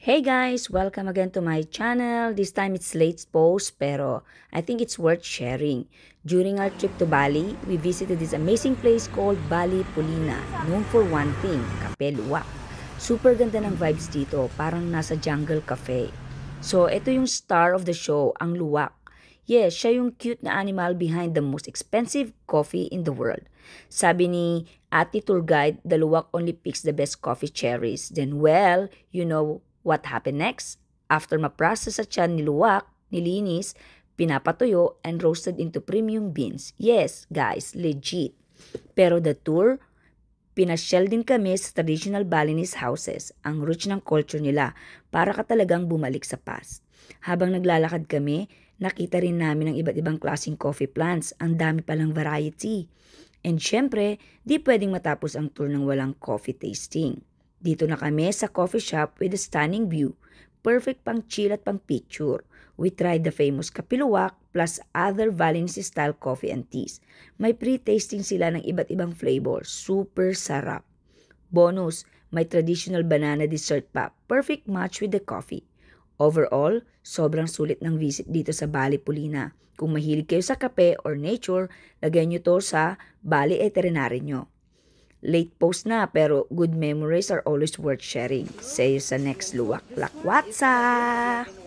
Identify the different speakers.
Speaker 1: Hey guys! Welcome again to my channel. This time it's late post pero I think it's worth sharing. During our trip to Bali, we visited this amazing place called Bali Pulina, known for one thing, Kape Luwak. Super ganda ng vibes dito, parang nasa jungle cafe. So ito yung star of the show, ang luwak. Yes, siya yung cute na animal behind the most expensive coffee in the world. Sabi ni Ate Tour Guide, the luwak only picks the best coffee cherries. Then well, you know what happened next? After ma-process sa tiyan ni luwak, nilinis, pinapatuyo, and roasted into premium beans. Yes, guys, legit. Pero the tour, pinasyal din kami sa traditional Balinese houses, ang roots ng culture nila, para ka talagang bumalik sa past. Habang naglalakad kami, nakita rin namin ang iba't ibang klaseng coffee plants, ang dami palang variety. And syempre, di pwedeng matapos ang tour ng walang coffee tasting. Dito na kami sa coffee shop with a stunning view. Perfect pang chill at pang picture. We tried the famous Kapiluwak plus other Balinese-style coffee and teas. May pre-tasting sila ng iba't ibang flavors. Super sarap. Bonus, may traditional banana dessert pa. Perfect match with the coffee. Overall, sobrang sulit ng visit dito sa Bali Pulina. Kung mahilig kayo sa kape or nature, lagay nyo to sa Bali itinerary nyo. Late post na pero good memories are always worth sharing. See you sa next Luwak Lakwatsa!